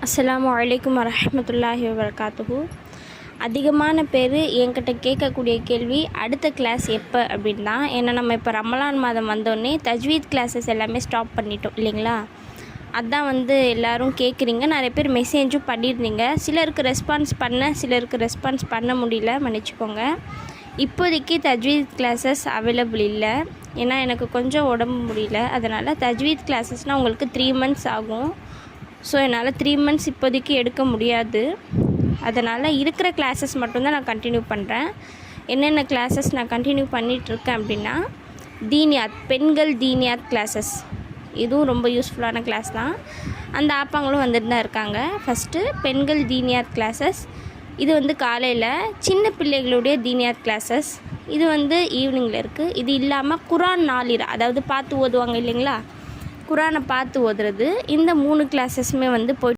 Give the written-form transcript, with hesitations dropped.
அஸ்ஸலாமு அலைக்கும் வரஹ்மத்துல்லாஹி வபரகாத்துஹு. அதிகமான பேர் என்கிட்ட கேட்கக்கூடிய கேள்வி அடுத்த கிளாஸ் எப்போ அப்படின்னு தான். ஏன்னா நம்ம இப்போ ரமலான் மாதம் வந்தோடனே தஜ்வீத் கிளாஸஸ் எல்லாமே ஸ்டாப் பண்ணிட்டோம் இல்லைங்களா. அதான் எல்லோரும் கேட்குறீங்க. நிறைய பேர் மெசேஜும் பண்ணியிருந்தீங்க. சிலருக்கு ரெஸ்பான்ஸ் பண்ண முடியல, மன்னிச்சிக்கோங்க. இப்போதைக்கு தஜ்வீத் கிளாஸஸ் அவைலபிள் இல்லை. ஏன்னா எனக்கு கொஞ்சம் உடம்பு முடியல. அதனால் தஜ்வீத் கிளாஸஸ்னால் உங்களுக்கு 3 months ஆகும். ஸோ என்னால் 3 months இப்போதைக்கு எடுக்க முடியாது. அதனால் இருக்கிற கிளாஸஸ் மட்டும்தான் நான் கண்டினியூ பண்ணுறேன். என்னென்ன கிளாஸஸ் நான் கண்டினியூ பண்ணிகிட்ருக்கேன் அப்படின்னா, தீனியாத், பெண்கள் தீனியாத் கிளாஸஸ். இதுவும் ரொம்ப யூஸ்ஃபுல்லான கிளாஸ் தான். அந்த ஆப்பாங்களும் வந்துட்டு தான் இருக்காங்க. ஃபஸ்ட்டு பெண்கள் தீனியாத் கிளாஸஸ். இது காலையில். சின்ன பிள்ளைகளுடைய தீனியாத் கிளாஸஸ் இது ஈவினிங்கில் இருக்குது. இது இல்லாமல் குரான் நாளிரா, அதாவது பார்த்து ஓதுவாங்க இல்லைங்களா, குரானை பார்த்து ஓதுறது. இந்த 3 கிளாஸஸுமே போயிட்டு